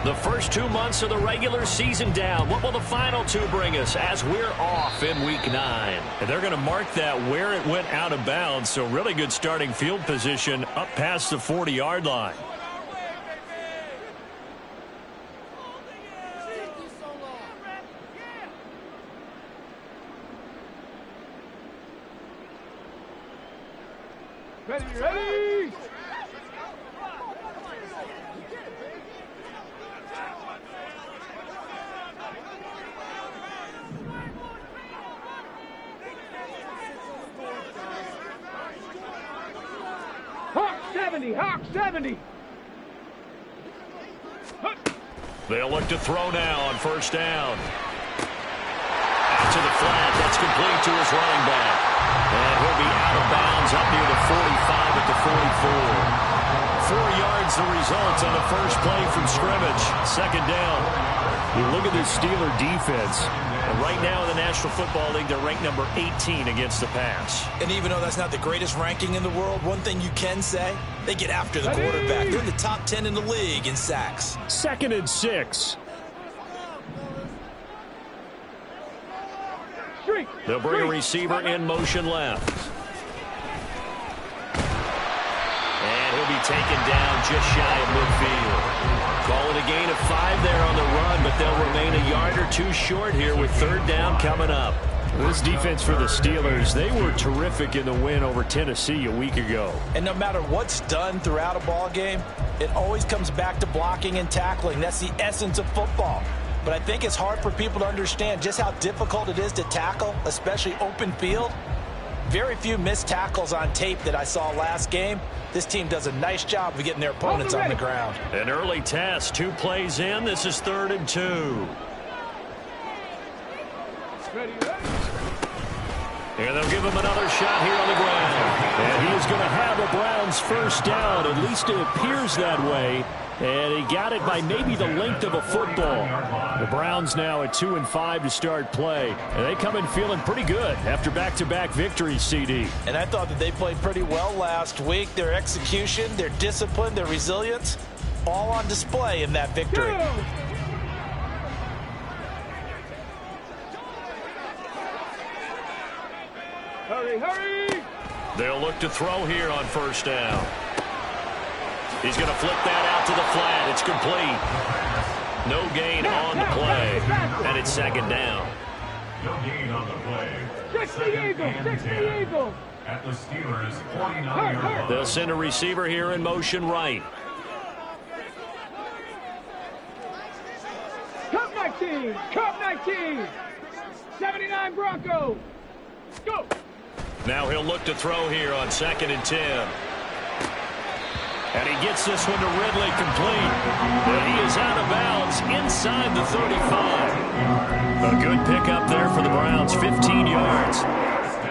The first 2 months of the regular season down. What will the final two bring us as we're off in Week 9? And they're going to mark that where it went out of bounds, so really good starting field position up past the 40-yard line. Ready! Hawk 70! Hawk 70! They'll look to throw now on first down. Out to the flat. That's complete to his running back. And he'll be out of bounds up near the 45 at the 44. 4 yards the result on the first play from scrimmage. Second down. You look at this Steeler defense. And right now in the National Football League, they're ranked number 18 against the pass. And even though that's not the greatest ranking in the world, one thing you can say, they get after the quarterback. They're in the top 10 in the league in sacks. 2nd and 6. They'll bring a receiver in motion left. And he'll be taken down just shy of midfield. Call it a gain of 5 there on the run, but they'll remain a yard or two short here with third down coming up. This defense for the Steelers, they were terrific in the win over Tennessee a week ago. And no matter what's done throughout a ball game, it always comes back to blocking and tackling. That's the essence of football. But I think it's hard for people to understand just how difficult it is to tackle, especially open field. Very few missed tackles on tape that I saw last game. This team does a nice job of getting their opponents on the ground. An early test, 2 plays in. This is 3rd and 2. And they'll give him another shot here on the ground. And he is going to have a Browns first down. At least it appears that way. And he got it by maybe the length of a football. The Browns now at 2-5 to start play. And they come in feeling pretty good after back-to-back victories, CD. And I thought that they played pretty well last week. Their execution, their discipline, their resilience, all on display in that victory. Hurry, hurry! They'll look to throw here on first down. He's going to flip that out to the flat. It's complete. No gain on the play. And it's second down. No gain on the play. 60 Eagles! At the Steelers' 49-yard line. They'll send a receiver here in motion right. Cup 19! Cup 19! 79 Broncos! Go! Now he'll look to throw here on 2nd and 10. And he gets this one to Ridley complete. And he is out of bounds inside the 35. A good pickup there for the Browns, 15 yards.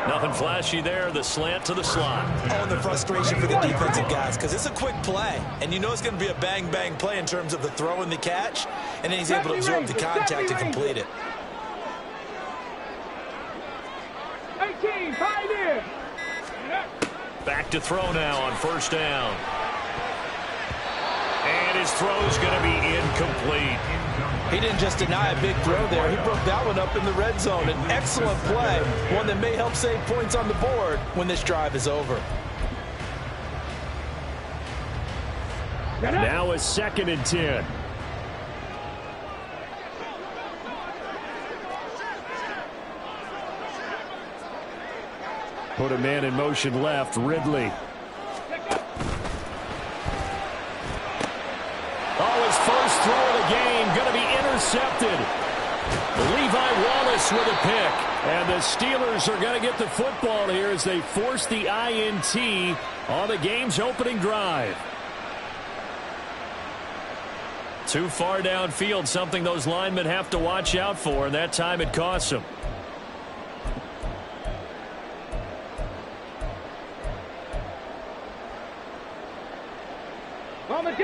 Nothing flashy there, the slant to the slot. Oh, and the frustration for the defensive guys, because it's a quick play. And you know it's going to be a bang-bang play in terms of the throw and the catch. And then he's able to absorb the contact and complete it. 18, Pioneer! Back to throw now on first down. And his throw's going to be incomplete. He didn't just deny a big throw there. He broke that one up in the red zone. An excellent play, one that may help save points on the board when this drive is over. Now a 2nd and 10. Put a man in motion left, Ridley. Oh, his first throw of the game going to be intercepted. Levi Wallace with a pick. And the Steelers are going to get the football here as they force the INT on the game's opening drive. Too far downfield, something those linemen have to watch out for, and that time it costs them.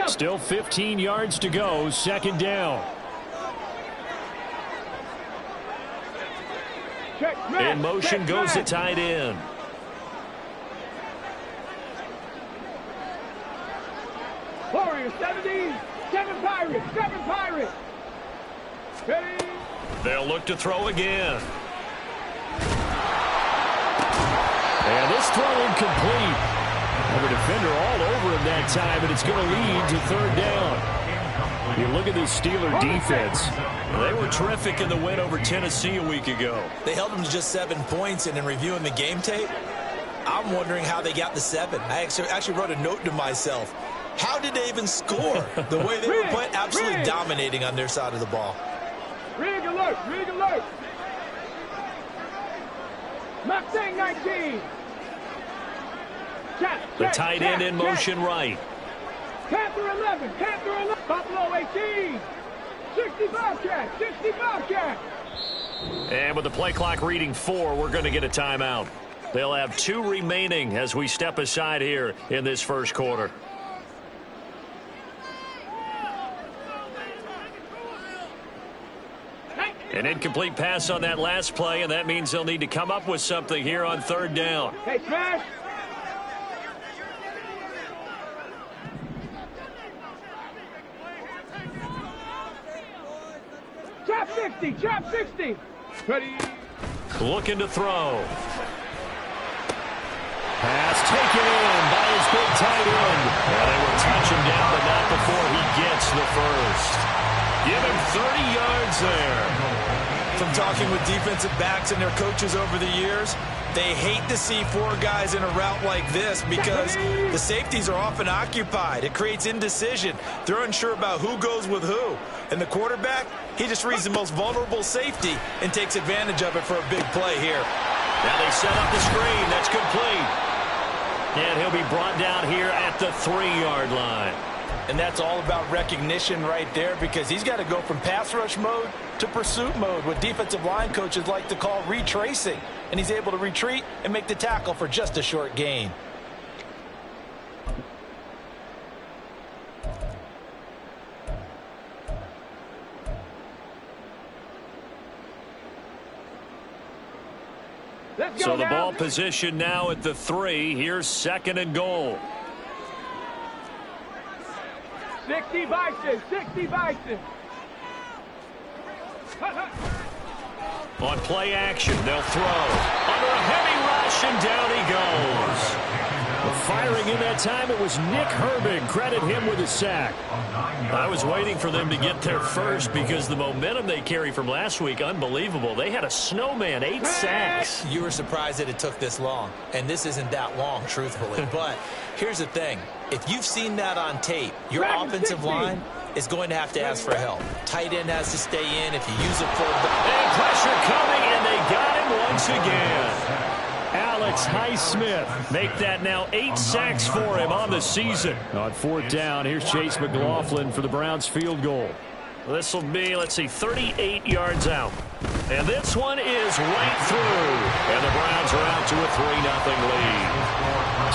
Still 15 yards to go, second down. In motion goes the tight end. Warriors 70, 7 Pirates. 7 Pirates. Ready? They'll look to throw again. And this throw incomplete. And the defender all over him that time, and it's going to lead to third down. You look at this Steeler defense. They were terrific in the win over Tennessee a week ago. They held them to just 7 points, and in reviewing the game tape, I'm wondering how they got the 7. I actually wrote a note to myself. How did they even score? The way they were playing, absolutely dominating on their side of the ball. Rig alert. Rig alert. Mustang 19. The tight end in motion right. Panther 11. Panther 11. Buffalo 18. 65 cat. 65 cat. And with the play clock reading 4, we're going to get a timeout. They'll have 2 remaining as we step aside here in this first quarter. An incomplete pass on that last play, and that means they'll need to come up with something here on third down. Hey, smash. Chop 60. Chop 60. Ready. Looking to throw. Pass taken in by his big tight end. And they will touch him down, but not before he gets the first. Give him 30 yards there. From talking with defensive backs and their coaches over the years, they hate to see 4 guys in a route like this because the safeties are often occupied. It creates indecision. They're unsure about who goes with who. And the quarterback, he just reads the most vulnerable safety and takes advantage of it for a big play here. Now they set up the screen. That's complete. And he'll be brought down here at the 3-yard line. And that's all about recognition right there because he's got to go from pass rush mode to pursuit mode, what defensive line coaches like to call retracing. And he's able to retreat and make the tackle for just a short gain. So the ball position now at the 3. Here's 2nd and goal. 60 Bison. 60 Bison. On play action, they'll throw. Under a heavy rush, and down he goes. Firing in that time, it was Nick Herbig. Credit him with a sack. I was waiting for them to get there first because the momentum they carry from last week, unbelievable. They had a snowman, 8 sacks. You were surprised that it took this long, and this isn't that long, truthfully. But here's the thing. If you've seen that on tape, your offensive line is going to have to ask for help. Tight end has to stay in if you use a fullback. And pressure coming, and they got him once again. Alex Highsmith make that now 8 sacks for him on the season. On 4th down, here's Chase McLaughlin for the Browns field goal. This will be, let's see, 38 yards out. And this one is right through. And the Browns are out to a 3-0 lead.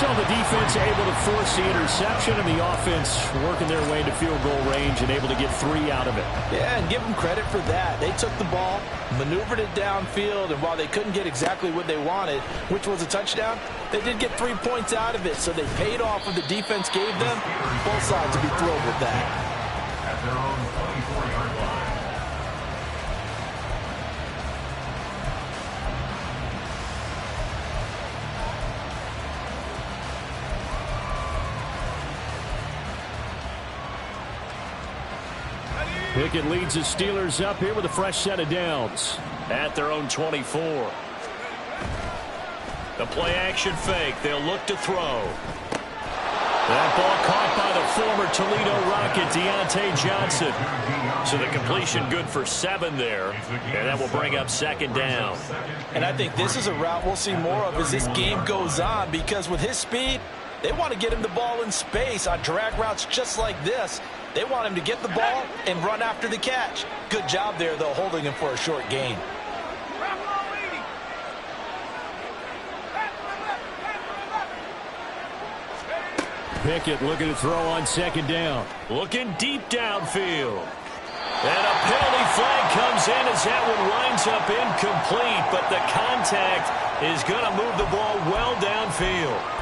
So the defense able to force the interception, and the offense working their way to field goal range and able to get 3 out of it. Yeah, and give them credit for that. They took the ball, maneuvered it downfield, and while they couldn't get exactly what they wanted, which was a touchdown, they did get 3 points out of it, so they paid off what the defense gave them. Both sides will be thrilled with that. At their own 24-yard line. Pickett leads the Steelers up here with a fresh set of downs. At their own 24. The play action fake. They'll look to throw. That ball caught by the former Toledo Rocket, Deontay Johnson. So the completion good for 7 there. And that will bring up 2nd down. And I think this is a route we'll see more of as this game goes on because with his speed, they want to get him the ball in space on drag routes just like this. They want him to get the ball and run after the catch. Good job there, though, holding him for a short gain. Pickett looking to throw on 2nd down. Looking deep downfield. And a penalty flag comes in as that one winds up incomplete, but the contact is going to move the ball well downfield.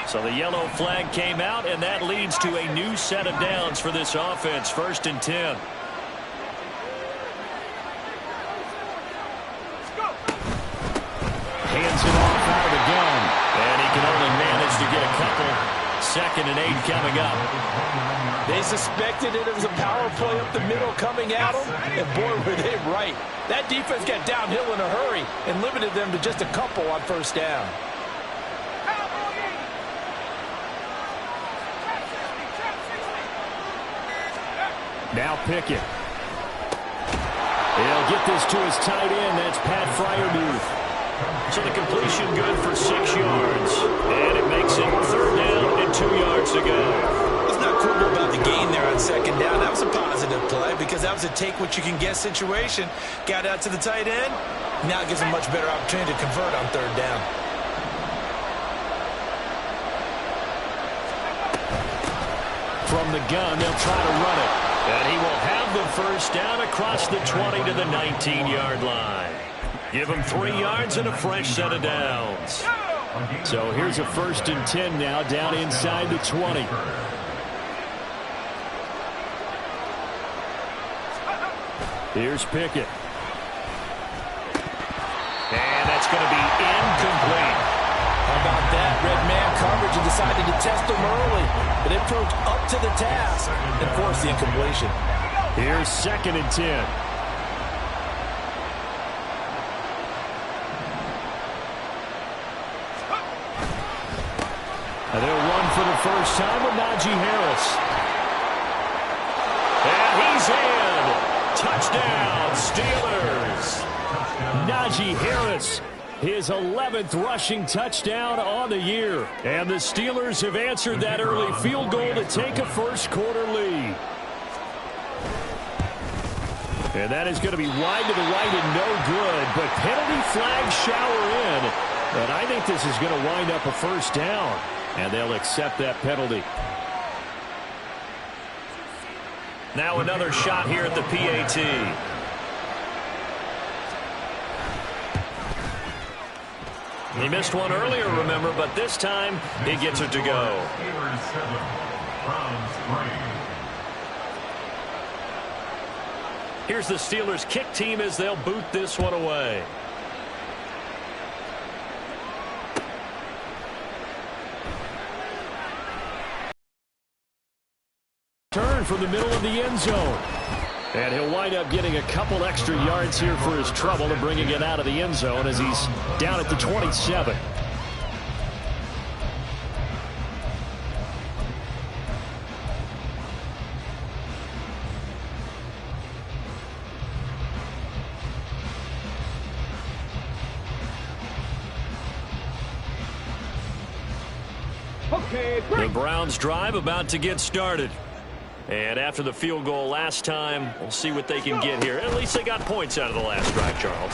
So the yellow flag came out, and that leads to a new set of downs for this offense. 1st and 10. Hands it off out of the gun. And he can only manage to get a couple. 2nd and 8 coming up. They suspected it was a power play up the middle coming at them, and boy, were they right. That defense got downhill in a hurry and limited them to just a couple on 1st down. Now Pickett. He'll get this to his tight end. That's Pat Freiermuth. So the completion good for 6 yards. And it makes it 3rd down and 2 yards to go. Let's not quibble about the gain there on 2nd down. That was a positive play because that was a take-what-you-can-get situation. Got out to the tight end. Now it gives them a much better opportunity to convert on 3rd down. From the gun, they'll try to run it. And he will have the 1st down across the 20 to the 19-yard line. Give him 3 yards and a fresh set of downs. So here's a 1st and 10 now down inside the 20. Here's Pickett. And that's going to be incomplete. How about that? Red man coverage and decided to test them early. But it proved up to the task and forced the incompletion. Here's 2nd and 10. And they'll run for the 1st time with Najee Harris. And he's in. Touchdown, Steelers. Najee Harris, his 11th rushing touchdown on the year. And the Steelers have answered that early field goal to take a 1st quarter lead. And that is going to be wide to the right and no good. But penalty flags shower in. And I think this is going to wind up a 1st down. And they'll accept that penalty. Now another shot here at the PAT. He missed one earlier, remember, but this time he gets it to go. Here's the Steelers kick team as they'll boot this one away. Turn from the middle of the end zone. And he'll wind up getting a couple extra yards here for his trouble and bringing it out of the end zone as he's down at the 27. Okay, The Browns drive about to get started. And after the field goal last time, we'll see what they can get here. At least they got points out of the last drive, Charles.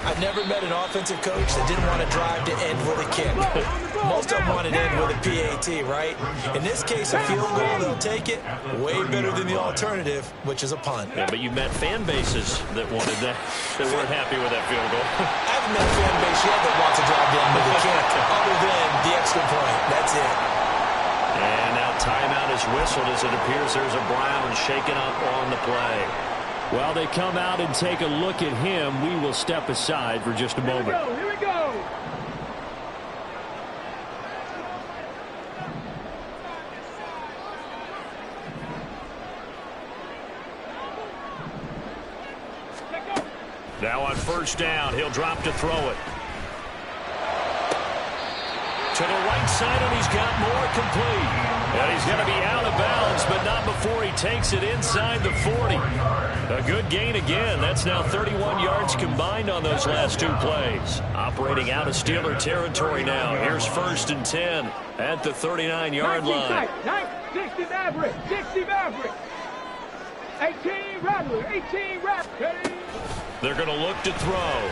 I've never met an offensive coach that didn't want to drive to end with a kick. Most of them want to end with a PAT, right? In this case, a field goal, they'll take it. Way better than the alternative, which is a punt. Yeah, but you met fan bases that wanted that, that weren't happy with that field goal. I haven't met a fan base yet that wants to drive down with a kick, other than the extra point. That's it. And now timeout is whistled as it appears there's a Brown shaken up on the play. While they come out and take a look at him, we will step aside for just a moment. Here we go. Now on 1st down, he'll drop to throw it. To the right side, and he's got more complete. And he's going to be out of bounds, but not before he takes it inside the 40. A good gain again. That's now 31 yards combined on those last 2 plays. Operating out of Steeler territory now. Here's 1st and 10 at the 39-yard line. 60 Maverick, 60 Maverick. 18 Rattler, 18 Rattler. They're going to look to throw.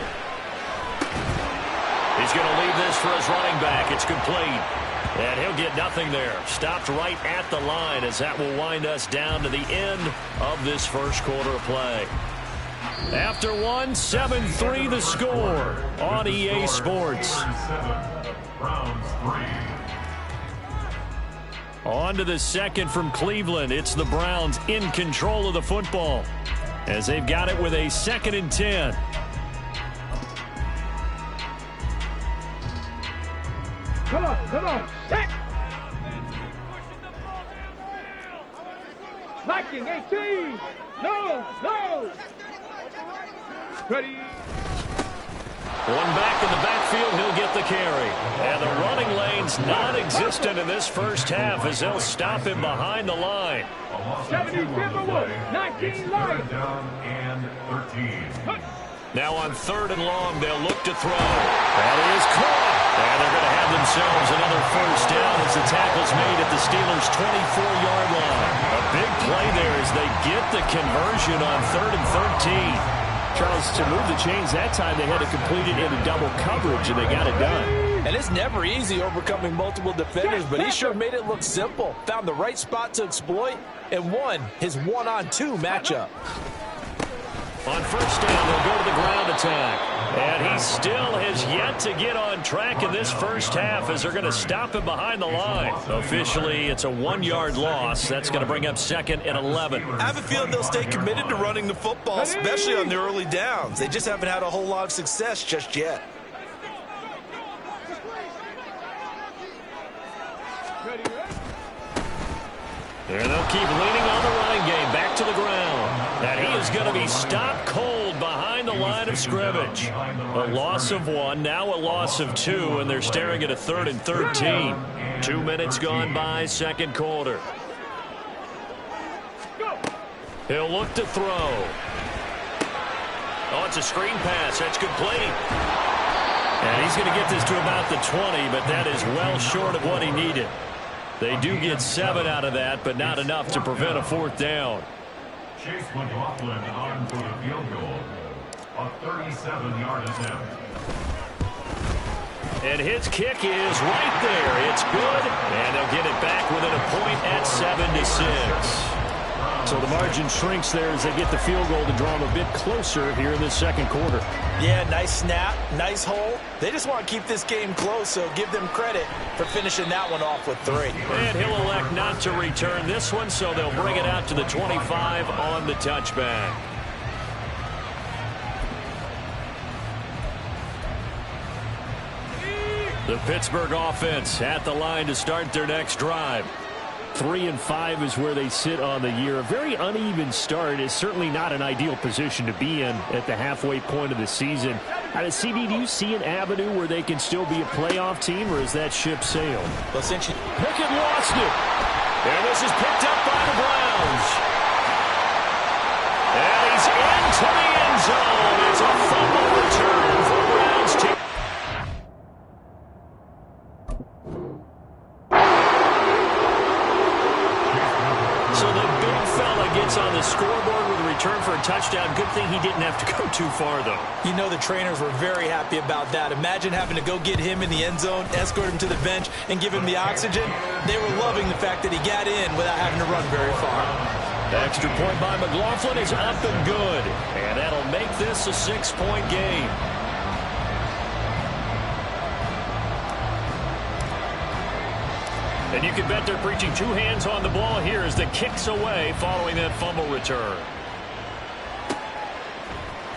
He's going to leave this for his running back. It's complete. And he'll get nothing there. Stopped right at the line as that will wind us down to the end of this 1st quarter of play. After one, 7-3 the score on EA Sports. On to the second from Cleveland. It's the Browns in control of the football as they've got it with a 2nd and 10. Come on. Set. Viking 18. No. Ready. One back in the backfield, he'll get the carry. And the running lane's non-existent in this first half as they'll stop him behind the line. 70 Timberwolves, 19 Lions. Down and 13. Now on 3rd and long, they'll look to throw. That is caught. And they're going to have themselves another first down as the tackle's made at the Steelers' 24-yard line. A big play there as they get the conversion on 3rd and 13. Charles, to move the chains that time, they had to complete it in a double coverage, and they got it done. And it's never easy overcoming multiple defenders, but he sure made it look simple. Found the right spot to exploit and won his 1-on-2 matchup. On first down, they'll go to the ground attack. And he still has yet to get on track in this first half as they're going to stop him behind the line. Officially, it's a 1-yard loss. That's going to bring up 2nd and 11. I have a feeling they'll stay committed to running the football, especially on the early downs. They just haven't had a whole lot of success just yet. And they'll keep leaning on the running game. Back to the ground. And he is going to be stopped cold behind the line of scrimmage. A loss of 1, now a loss of 2, and they're staring at a 3rd and 13. 2 minutes gone by, second quarter. He'll look to throw. Oh, it's a screen pass. That's complete. And he's going to get this to about the 20, but that is well short of what he needed. They do get 7 out of that, but not enough to prevent a 4th down. Chase McLaughlin on for the field goal. A 37-yard attempt. And his kick is right there. It's good, and they'll get it back within a point at 7-6. So the margin shrinks there as they get the field goal to draw them a bit closer here in the second quarter. Yeah, nice snap, nice hole. They just want to keep this game close, so give them credit for finishing that one off with 3. And he'll elect not to return this one, so they'll bring it out to the 25 on the touchback. The Pittsburgh offense at the line to start their next drive. 3-5 is where they sit on the year. A very uneven start is certainly not an ideal position to be in at the halfway point of the season. Out of CD, do you see an avenue where they can still be a playoff team, or is that ship sailed? Well, since Pickett lost it. And this is picked up by the Browns. And he's into the end zone. It's a fumble return for the Browns team. On the scoreboard with a return for a touchdown. Good thing he didn't have to go too far, though. You know the trainers were very happy about that. Imagine having to go get him in the end zone, escort him to the bench, and give him the oxygen. They were loving the fact that he got in without having to run very far. The extra point by McLaughlin is up and good. And that'll make this a 6-point game. And you can bet they're preaching 2 hands on the ball here as the kick's away following that fumble return.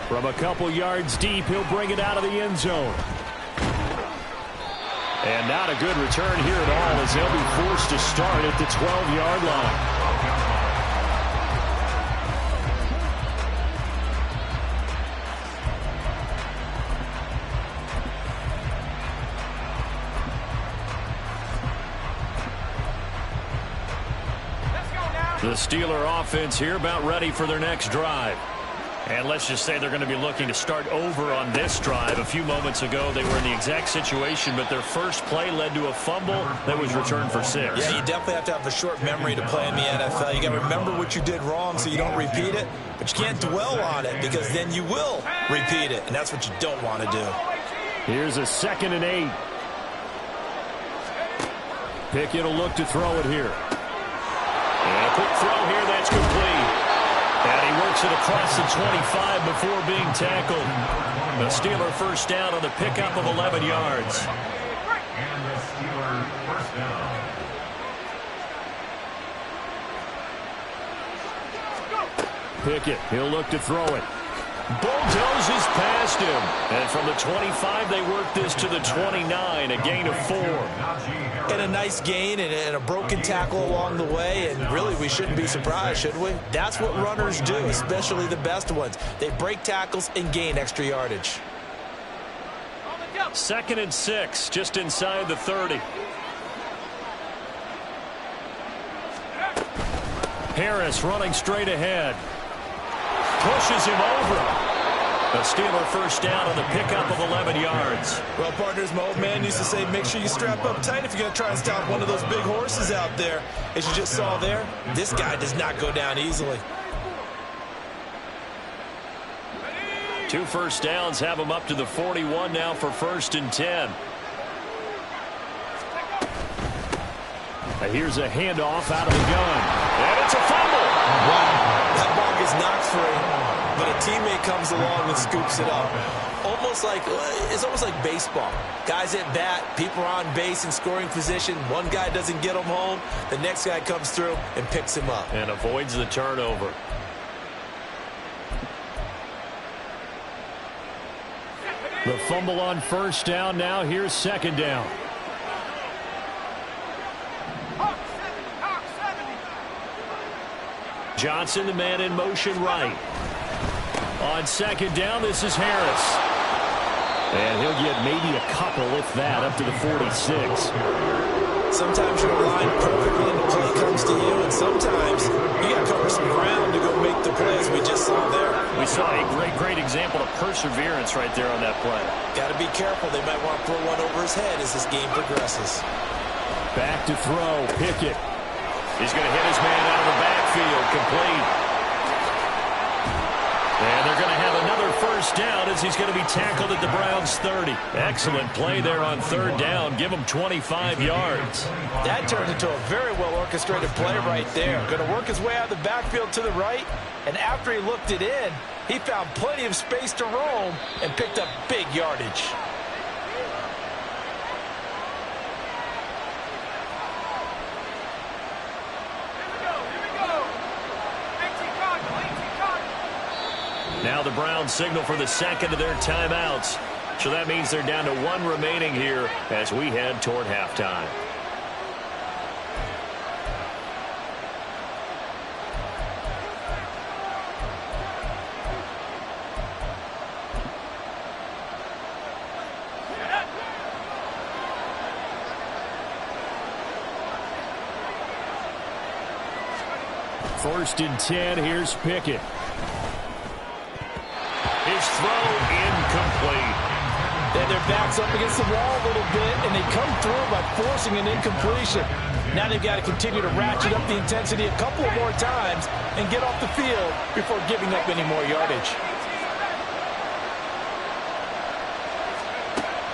From a couple yards deep, he'll bring it out of the end zone. And not a good return here at all as they'll be forced to start at the 12-yard line. The Steeler offense here about ready for their next drive. And let's just say they're going to be looking to start over on this drive. A few moments ago, they were in the exact situation, but their first play led to a fumble that was returned for 6. Yeah, you definitely have to have a short memory to play in the NFL. You got to remember what you did wrong so you don't repeat it, but you can't dwell on it because then you will repeat it, and that's what you don't want to do. Here's a 2nd and 8. Pickett will look to throw it here. And a quick throw here, that's complete. And he works it across the 25 before being tackled. The Steeler first down on the pickup of 11 yards. And the Steeler first down. Pickett. He'll look to throw it. Bulldozes past him. And from the 25, they work this to the 29, a gain of 4. And a nice gain and a broken tackle along the way. And really, we shouldn't be surprised, should we? That's what runners do, especially the best ones. They break tackles and gain extra yardage. 2nd and 6, just inside the 30. Harris running straight ahead. Pushes him over. A Steeler first down on the pickup of 11 yards. Well, partners, my old man used to say, make sure you strap up tight if you're going to try and stop one of those big horses out there. As you just saw there, this guy does not go down easily. 2 first downs have him up to the 41 now for 1st and 10. Here's a handoff out of the gun. And it's a fumble. Wow, that ball gets knocked free, but a teammate comes along and scoops it up. It's almost like baseball. Guys at bat, people are on base in scoring position. One guy doesn't get him home. The next guy comes through and picks him up. And avoids the turnover. The fumble on 1st down. Now here's 2nd down. Johnson, the man in motion right. On 2nd down, this is Harris. And he'll get maybe a couple, if that, up to the 46. Sometimes you're aligned perfectly and the play comes to you, and sometimes you got to cover some ground to go make the play, as we just saw there. We saw a great example of perseverance right there on that play. Got to be careful. They might want to throw one over his head as this game progresses. Back to throw, Pickett. He's going to hit his man out of the backfield, complete. And they're going to have another first down as he's going to be tackled at the Browns' 30. Excellent play there on 3rd down. Give him 25 yards. That turned into a very well-orchestrated play right there. Going to work his way out of the backfield to the right, and after he looked it in, he found plenty of space to roam and picked up big yardage. Now the Browns signal for the 2nd of their timeouts. So that means they're down to 1 remaining here as we head toward halftime. First and 10, here's Pickett. His throw incomplete. Then their back's up against the wall a little bit, and they come through by forcing an incompletion. Now they've got to continue to ratchet up the intensity a couple of more times and get off the field before giving up any more yardage.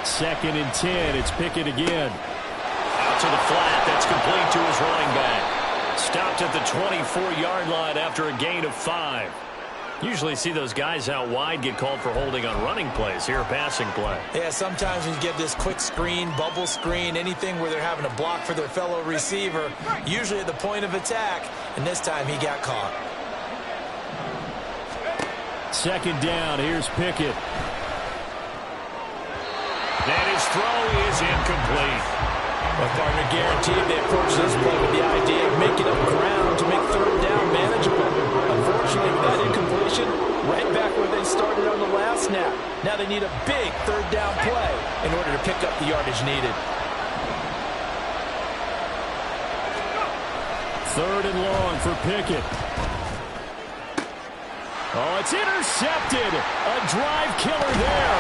2nd and 10, it's Pickett again. Out to the flat, that's complete to his running back. Stopped at the 24-yard line after a gain of 5. Usually see those guys out wide get called for holding on running plays. Here, a passing play. Yeah, sometimes when you get this quick screen, bubble screen, anything where they're having to block for their fellow receiver, usually at the point of attack, and this time he got caught. 2nd down, here's Pickett. And his throw is incomplete. Well, partner, guaranteed they approach this play with the idea of making up ground to make 3rd down manageable. Unfortunately, with that incompletion, right back where they started on the last snap. Now they need a big 3rd down play in order to pick up the yardage needed. 3rd and long for Pickett. Oh, it's intercepted. A drive killer there.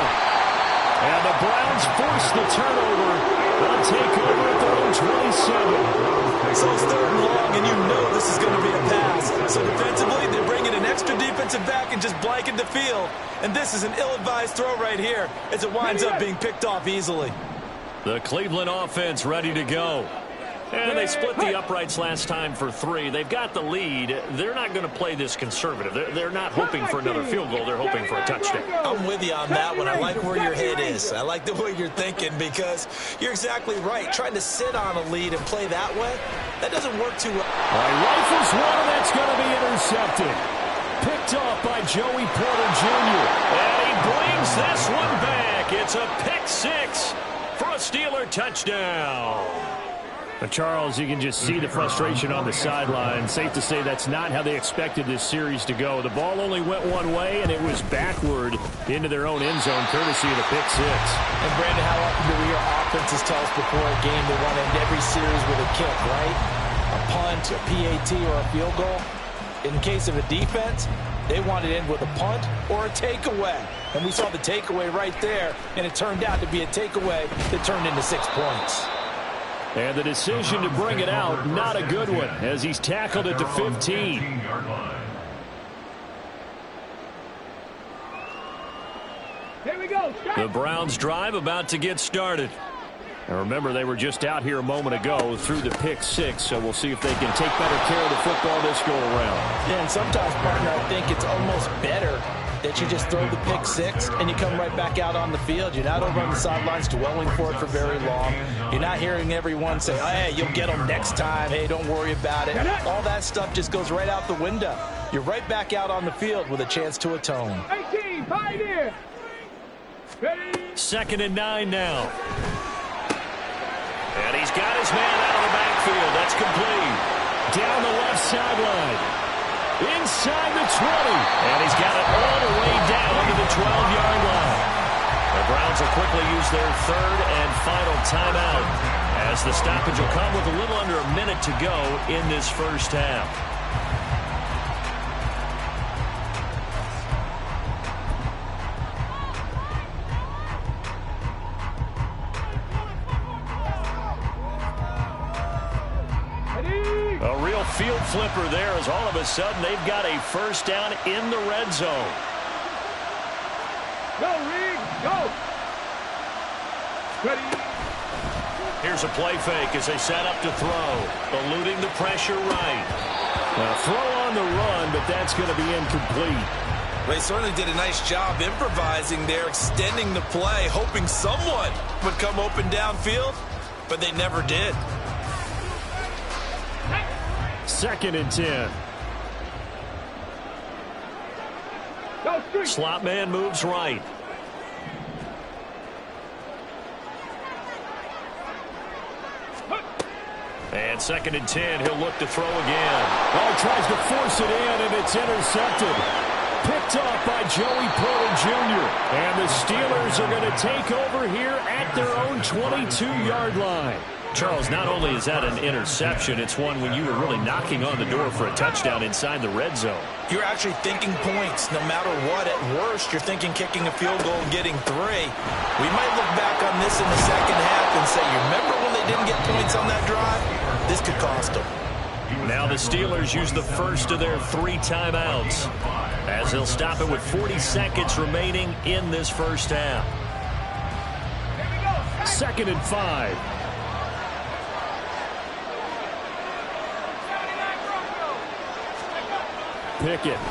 And the Browns force the turnover. They'll take over at their own 27. So it's 3rd and long, and you know this is going to be a pass. So defensively, they're bringing an extra defensive back and just blanket the field. And this is an ill-advised throw right here as it winds up being picked off easily. The Cleveland offense ready to go. And they split the uprights last time for 3. They've got the lead. They're not going to play this conservative. They're not hoping for another field goal. They're hoping for a touchdown. I'm with you on that one. I like where your head is. I like the way you're thinking because you're exactly right. Trying to sit on a lead and play that way, that doesn't work too well. Rifles one, and that's going to be intercepted. Picked off by Joey Porter Jr. And he brings this one back. It's a pick six for a Steeler touchdown. But Charles, you can just see the frustration on the sideline. Safe to say that's not how they expected this series to go. The ball only went one way, and it was backward into their own end zone, courtesy of the pick six. And, Brandon, how often do we hear offenses tell us before a game they want to end every series with a kick, right? A punt, a PAT, or a field goal. In the case of a defense, they want to end with a punt or a takeaway. And we saw the takeaway right there, and it turned out to be a takeaway that turned into 6 points. And the decision to bring it out, not a good one, as he's tackled at the 15. Here we go. The Browns drive about to get started. And remember, they were just out here a moment ago through the pick six, so we'll see if they can take better care of the football this go-around. Yeah, and sometimes, partner, I think it's almost better that you just throw the pick six and you come right back out on the field. You're not over on the sidelines dwelling for it for very long. You're not hearing everyone say, oh, hey, you'll get them next time. Hey, don't worry about it. All that stuff just goes right out the window. You're right back out on the field with a chance to atone. 18, Pioneer. Ready? 2nd and 9 now. And he's got his man out of the backfield. That's complete. Down the left sideline. Inside the 20. And he's got it all the way down to the 12-yard line. The Browns will quickly use their 3rd and final timeout, as the stoppage will come with a little under a minute to go in this first half. A real field flipper there, as all of a sudden they've got a first down in the red zone. Go, Reed. Go. Ready. Here's a play fake as they set up to throw. Eluding the pressure right. Now throw on the run, but that's going to be incomplete. They certainly did a nice job improvising there, extending the play, hoping someone would come open downfield, but they never did. 2nd and 10. Go, street. Slot man moves right. And 2nd and 10, he'll look to throw again. Oh, he tries to force it in, and it's intercepted. Picked off by Joey Porter Jr. And the Steelers are going to take over here at their own 22-yard line. Charles, not only is that an interception, it's one when you were really knocking on the door for a touchdown inside the red zone. You're actually thinking points no matter what. At worst, you're thinking kicking a field goal and getting 3. We might look back on this in the second half and say, you remember when they didn't get points on that drive? This could cost them. Now the Steelers use the first of their 3 timeouts, as they'll stop it with 40 seconds remaining in this first half. 2nd and 5. Pickett. And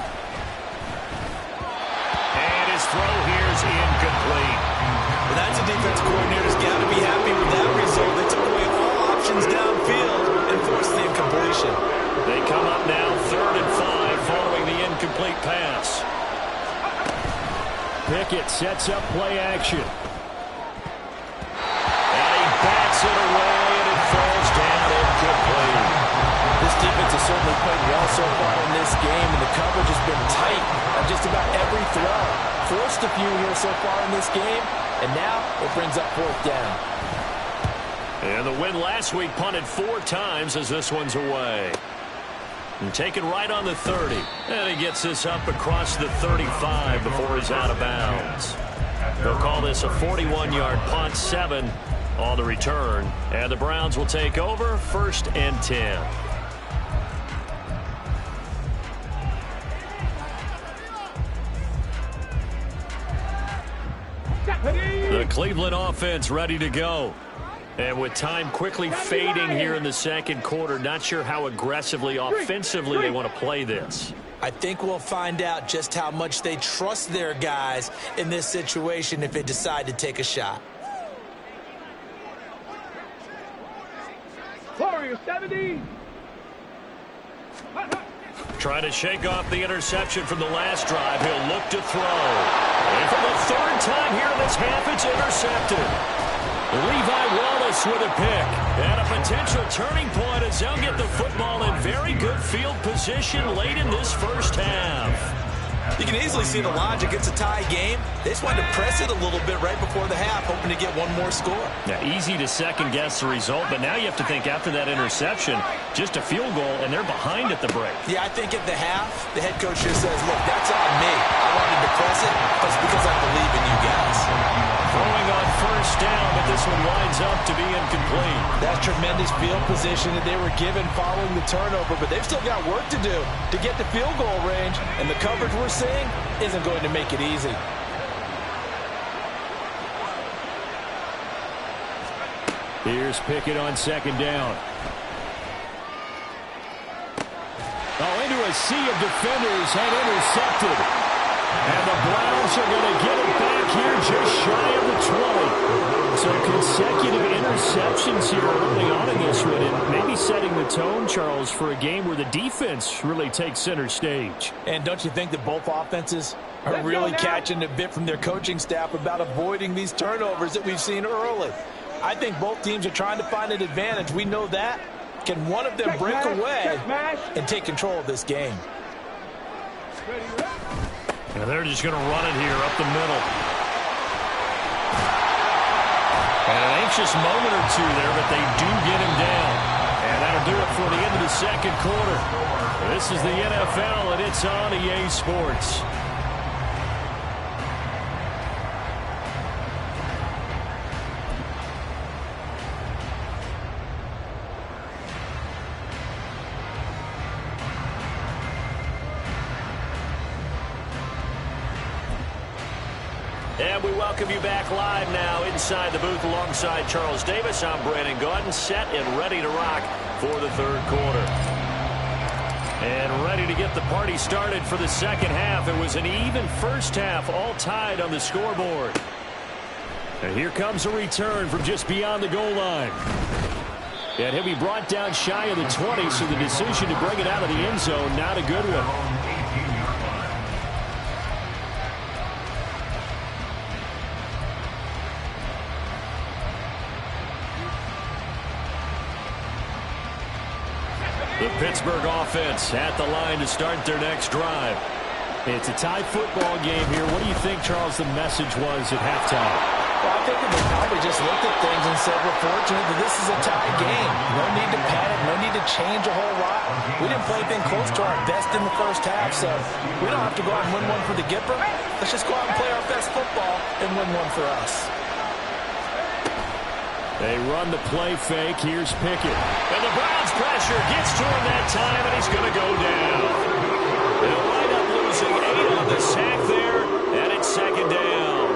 his throw here is incomplete. Well, that's a defense coordinator's got to be happy with that result. They took away all options downfield and forced the incompletion. They come up now 3rd and 5 following the incomplete pass. Pickett sets up play action. And he bats it away, and it falls down incomplete. This defense has certainly played well so far in this game, and the coverage has been tight on just about every throw. Forced a few here so far in this game, and now it brings up 4th down. And the win last week punted 4 times as this one's away. And taken right on the 30. And he gets this up across the 35 before he's out of bounds. They'll call this a 41-yard punt, 7 on the return. And the Browns will take over 1st and 10. The Cleveland offense ready to go. And with time quickly fading here in the second quarter, not sure how aggressively, offensively they want to play this. I think we'll find out just how much they trust their guys in this situation if they decide to take a shot. Warrior 70. Trying to shake off the interception from the last drive. He'll look to throw. And for the third time here in this half, it's intercepted. Levi Wallace with a pick. And a potential turning point as they'll get the football in very good field position late in this first half. You can easily see the logic. It's a tie game. They just wanted to press it a little bit right before the half, hoping to get one more score. Yeah, easy to second-guess the result, but now you have to think after that interception, just a field goal, and they're behind at the break. Yeah, I think at the half, the head coach just says, look, that's on me. I wanted to press it, but it's because I believe in you guys. Throwing on first down, but this one winds up to be incomplete. That's tremendous field position that they were given following the turnover, but they've still got work to do to get the field goal range, and the coverage we're seeing isn't going to make it easy. Here's Pickett on second down. Oh, into a sea of defenders and intercepted. And the Browns are going to get it back here just shy of the 20. So consecutive interceptions here early on in this one, and maybe setting the tone, Charles, for a game where the defense really takes center stage. And don't you think that both offenses are really catching a bit from their coaching staff about avoiding these turnovers that we've seen early? I think both teams are trying to find an advantage. We know that. Can one of them break away and take control of this game? And they're just going to run it here up the middle. And an anxious moment or two there, but they do get him down. And that'll do it for the end of the second quarter. This is the NFL, and it's on EA Sports. And we welcome you back live now inside the booth alongside Charles Davis. I'm Brandon Gaudin, set and ready to rock for the third quarter. And ready to get the party started for the second half. It was an even first half, all tied on the scoreboard. And here comes a return from just beyond the goal line. And he'll be brought down shy of the 20, so the decision to bring it out of the end zone, not a good one. The Pittsburgh offense at the line to start their next drive. It's a tie football game here. What do you think, Charles, the message was at halftime? Well, I think that they probably just looked at things and said, we're fortunate that this is a tie game. No need to panic. No need to change a whole lot. We didn't play anything close to our best in the first half, so we don't have to go out and win one for the Gipper. Let's just go out and play our best football and win one for us. They run the play fake. Here's Pickett. And the Browns pressure gets to him that time, and he's going to go down. They'll wind up losing 8 on the sack there, and it's second down.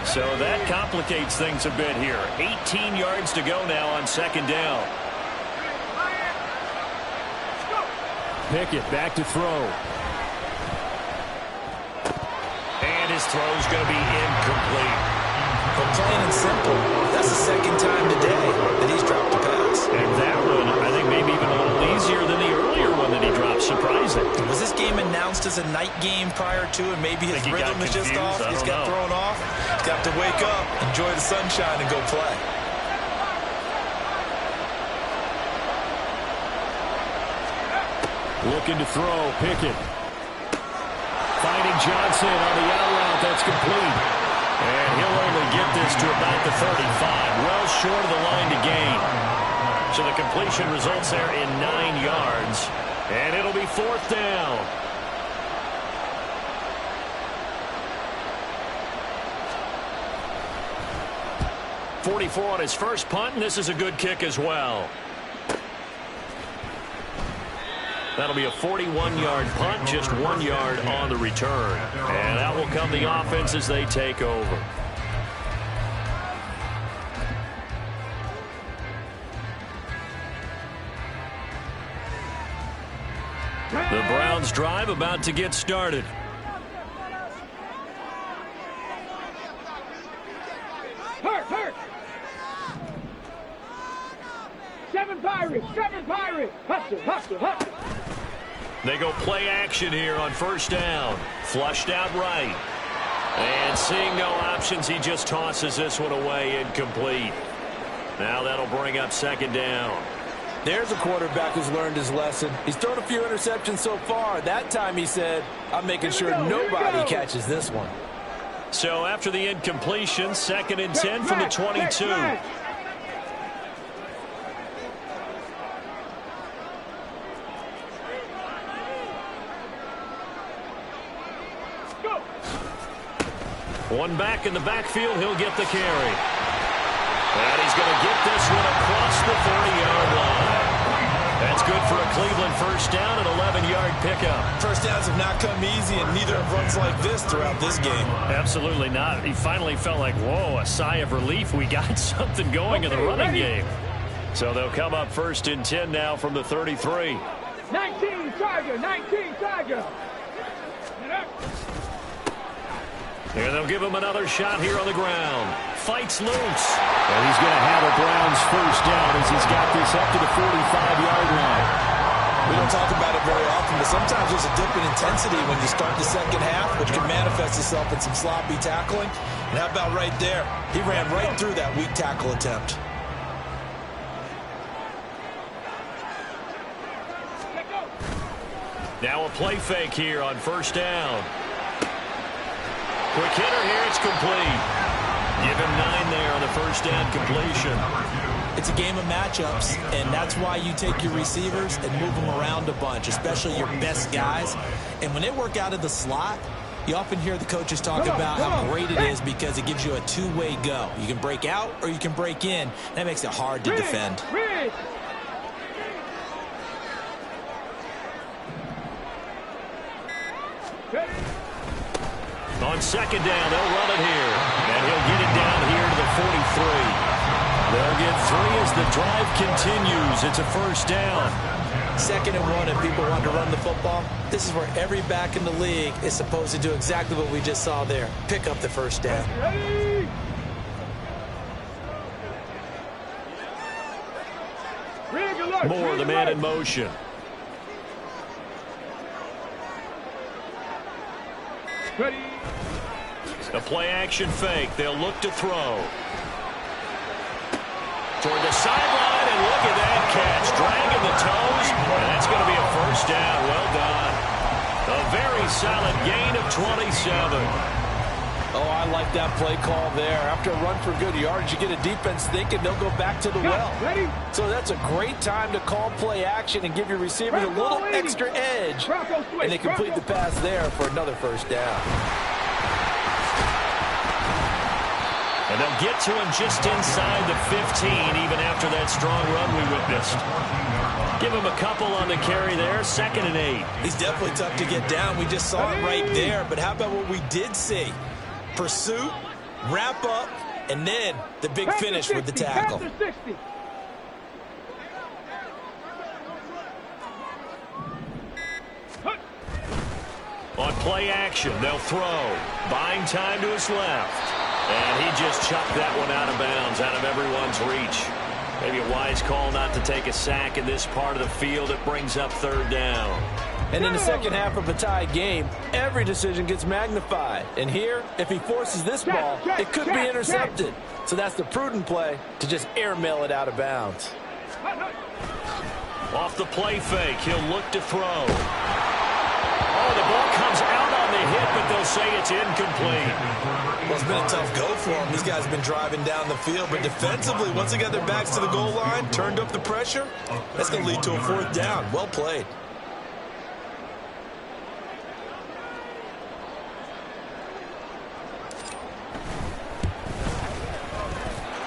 So that complicates things a bit here. 18 yards to go now on second down. Pickett back to throw. And his throw's going to be incomplete. But plain and simple, that's the second time today that he's dropped a pass. And that one, I think, maybe even a little easier than the earlier one that he dropped. Surprising. Was this game announced as a night game prior to, and maybe his rhythm is just off? He's got thrown off. He's got to wake up, enjoy the sunshine, and go play. Looking to throw, Pickett. Finding Johnson on the out route, that's complete. And he'll only get this to about the 35, well short of the line to gain. So the completion results there in 9 yards, and it'll be fourth down. .44 on his first punt, and this is a good kick as well. That'll be a 41-yard punt, just 1 yard on the return. And that will come the offense as they take over. The Browns drive about to get started. Hurt. Pirates. 7 Pirates. Hustle, hustle, hustle. They go play action here on first down. Flushed out right. And seeing no options, he just tosses this one away, incomplete. Now that'll bring up second down. There's a quarterback who's learned his lesson. He's thrown a few interceptions so far. That time he said, I'm making sure nobody catches this one. So after the incompletion, 2nd and 10 from the 22. One back in the backfield, he'll get the carry. And he's going to get this one across the 30-yard line. That's good for a Cleveland first down, an 11-yard pickup. First downs have not come easy, and neither have runs like this throughout this game. Absolutely not. He finally felt like, whoa, a sigh of relief. We got something going in the running game. So they'll come up 1st and 10 now from the 33. 19 Tiger, 19 Tiger. And they'll give him another shot here on the ground. Fights loose. And he's going to have a Browns first down as he's got this up to the 45-yard line. We don't talk about it very often, but sometimes there's a dip in intensity when you start the second half, which can manifest itself in some sloppy tackling. And how about right there? He ran right through that weak tackle attempt. Now a play fake here on first down. Quick hitter here, it's complete. Give him 9 there on the first down completion. It's a game of matchups, and that's why you take your receivers and move them around a bunch, especially your best guys. And when they work out of the slot, you often hear the coaches talk about how great it is because it gives you a two-way go. You can break out or you can break in. That makes it hard to defend. On second down, they'll run it here. And he'll get it down here to the 43. They'll get 3 as the drive continues. It's a first down. 2nd and 1, if people want to run the football, this is where every back in the league is supposed to do exactly what we just saw there. Pick up the first down. Moore, the man in motion. A play-action fake. They'll look to throw. Toward the sideline, and look at that catch. Dragging the toes, and that's going to be a first down. Well done. A very solid gain of 27. Oh, I like that play call there. After a run for good yards, you get a defense thinking they'll go back to the well. So that's a great time to call play action and give your receivers a little extra edge. And they complete the pass there for another first down. And they'll get to him just inside the 15, even after that strong run we witnessed. Give him a couple on the carry there, 2nd and 8. He's definitely tough to get down. We just saw it right there. But how about what we did see? Pursuit, wrap up, and then the big finish with the tackle. On play action, they'll throw. Buying time to his left. And he just chucked that one out of bounds, out of everyone's reach. Maybe a wise call not to take a sack in this part of the field. It brings up 3rd down. And in the second half of a tied game, every decision gets magnified. And here, if he forces this ball, it could be intercepted. So that's the prudent play to just airmail it out of bounds. Off the play fake, he'll look to throw. Oh, the ball comes out on the hit, but they'll say it's incomplete. Well, it's been a tough go for him. These guys have been driving down the field, but defensively, once they got their backs to the goal line, turned up the pressure, that's going to lead to a 4th down. Well played.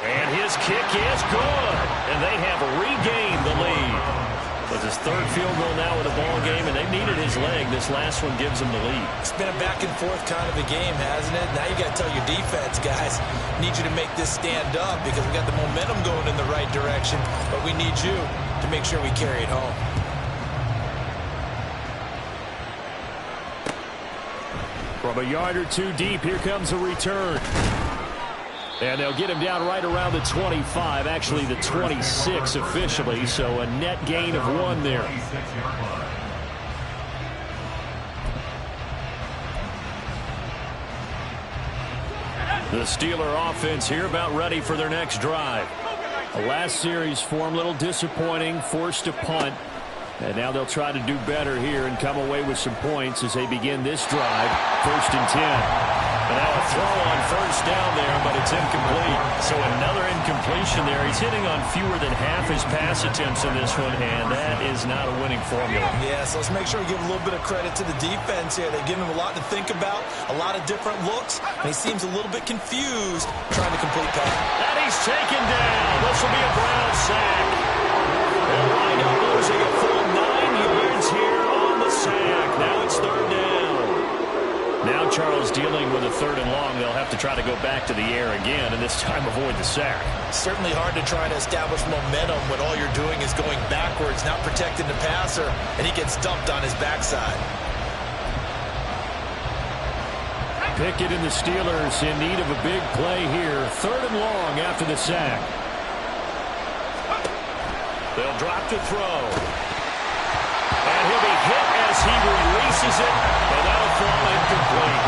And his kick is good. And they have regained the lead. That's his 3rd field goal now in the ball game, and they needed his leg. This last one gives them the lead. It's been a back-and-forth kind of a game, hasn't it? Now you got to tell your defense, guys, need you to make this stand up because we got the momentum going in the right direction, but we need you to make sure we carry it home. From a yard or two deep, here comes a return. And they'll get him down right around the 25, actually the 26 officially, so a net gain of 1 there. The Steeler offense here about ready for their next drive. The last series for them a little disappointing, forced to punt. And now they'll try to do better here and come away with some points as they begin this drive. 1st and 10. And now a throw on 1st down there, but it's incomplete. So another incompletion there. He's hitting on fewer than half his pass attempts in this one, and that is not a winning formula. Yeah, so let's make sure we give a little bit of credit to the defense here. They give him a lot to think about, a lot of different looks, and he seems a little bit confused trying to complete pass. And he's taken down. This will be a Brown sack. They'll wind up losing a full 9 yards here on the sack. Now it's 3rd down. Now Charles dealing with a 3rd and long. They'll have to try to go back to the air again, and this time avoid the sack. Certainly hard to try to establish momentum when all you're doing is going backwards, not protecting the passer, and he gets dumped on his backside. Pickett and the Steelers in need of a big play here. 3rd and long after the sack. They'll drop to throw. And he'll be hit as he releases it, and that'll fall incomplete.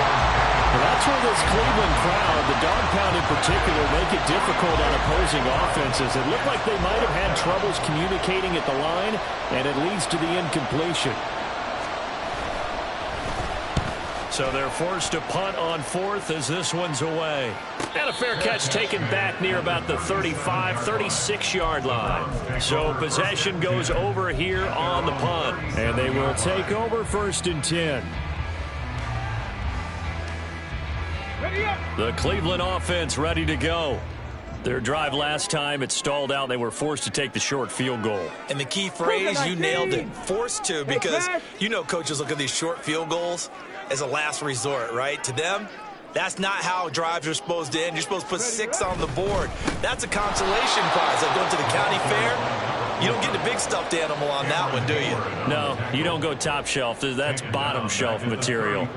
Well, that's where this Cleveland crowd, the dog pound in particular, make it difficult on opposing offenses. It looked like they might have had troubles communicating at the line, and it leads to the incompletion. So they're forced to punt on 4th as this one's away. And a fair catch taken back near about the 35, 36-yard line. So possession goes over here on the punt. And they will take over 1st and 10. The Cleveland offense ready to go. Their drive last time, it stalled out. They were forced to take the short field goal. And the key phrase, you nailed it, forced to, because you know coaches look at these short field goals as a last resort, right? To them, that's not how drives are supposed to end. You're supposed to put 6 on the board. That's a consolation prize. Like going to the county fair, you don't get the big stuffed animal on that one, do you? No, you don't go top shelf. That's bottom shelf material.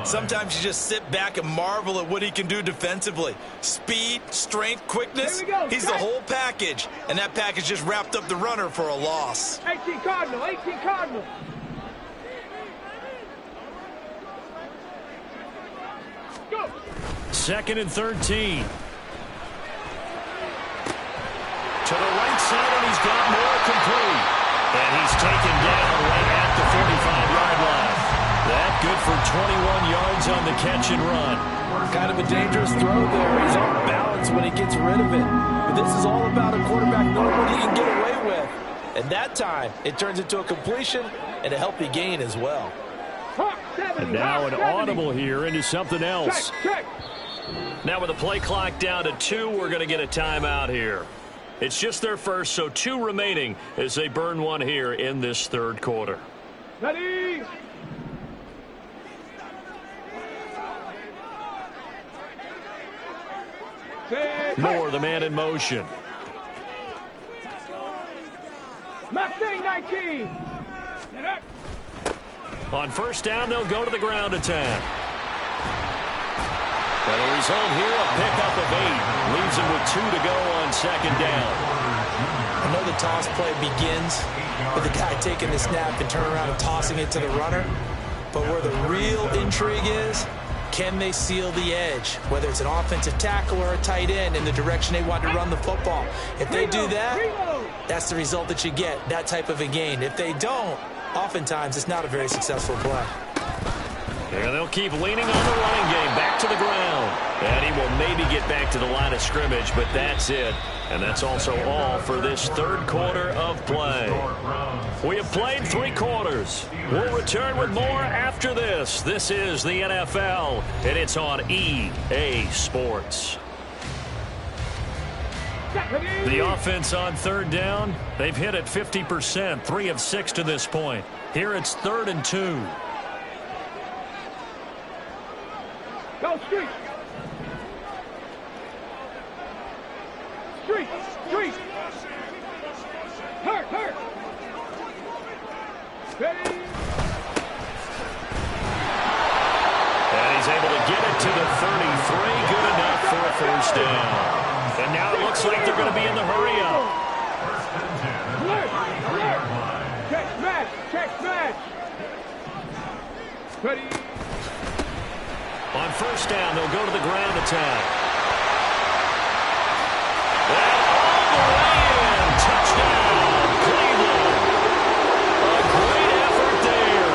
Sometimes you just sit back and marvel at what he can do defensively. Speed, strength, quickness, he's the whole package. And that package just wrapped up the runner for a loss. 18 Cardinal, 18 Cardinal. Go. 2nd and 13. To the right side, and he's got more complete. And he's taken down right at the 45-yard line. That good for 21 yards on the catch and run. Kind of a dangerous throw there. He's off balance when he gets rid of it. But this is all about a quarterback knowing what he can get away with. And that time, it turns into a completion and a healthy gain as well. And now an audible here into something else. Check. Now with the play clock down to 2, we're going to get a timeout here. It's just their first, so 2 remaining as they burn one here in this 3rd quarter. Ready. Moore, the man in motion. Mustang 19. On 1st down, they'll go to the ground attack. And the result here, a pickup of 8. Leaves him with 2 to go on 2nd down. I know the toss play begins with the guy taking the snap and turning around and tossing it to the runner. But where the real intrigue is, can they seal the edge, whether it's an offensive tackle or a tight end, in the direction they want to run the football? If they do that, that's the result that you get, that type of a gain. If they don't, oftentimes it's not a very successful play. And they'll keep leaning on the running game, back to the ground. And he will maybe get back to the line of scrimmage, but that's it. And that's also all for this 3rd quarter of play. We have played 3 quarters. We'll return with more after this. This is the NFL, and it's on EA Sports. The offense on 3rd down, they've hit at 50%, 3 of 6 to this point. Here it's 3rd and 2. Go street. Street. Hurt. Ready. And he's able to get it to the 33. Good enough for a first down. And now it looks like they're going to be in the hurry-up. Check smash. Check smash. Ready. On first down, they'll go to the ground attack. And all the way in. Touchdown, Cleveland. A great effort there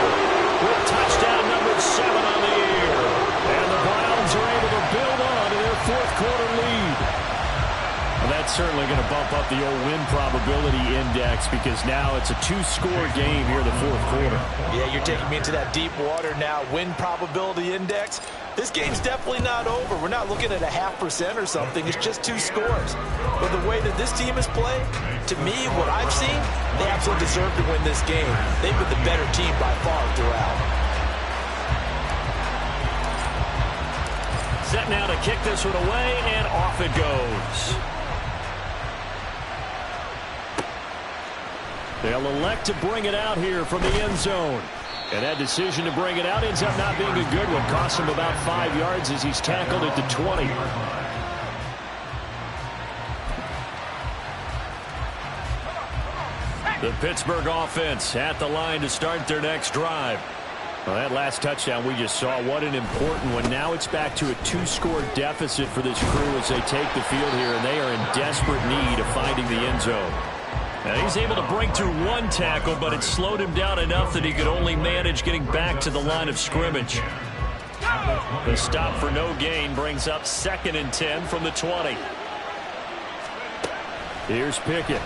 with touchdown number 7 on the year. And the Browns are able to build on to their fourth-quarter lead. Well, that's certainly going to bump up the old win probability index because now it's a 2-score game here in the fourth quarter. Yeah, you're taking me into that deep water now. Win probability index. This game's definitely not over. We're not looking at a 0.5% or something. It's just 2 scores. But the way that this team has played, to me, what I've seen, they absolutely deserve to win this game. They've been the better team by far throughout. Set now to kick this one away, and off it goes. They'll elect to bring it out here from the end zone. And that decision to bring it out ends up not being a good one. Costs him about 5 yards as he's tackled at the 20. The Pittsburgh offense at the line to start their next drive. Well, that last touchdown we just saw, what an important one. Now it's back to a 2-score deficit for this crew as they take the field here, and they are in desperate need of finding the end zone. Now he's able to break through 1 tackle, but it slowed him down enough that he could only manage getting back to the line of scrimmage. The stop for no gain brings up 2nd and 10 from the 20. Here's Pickett.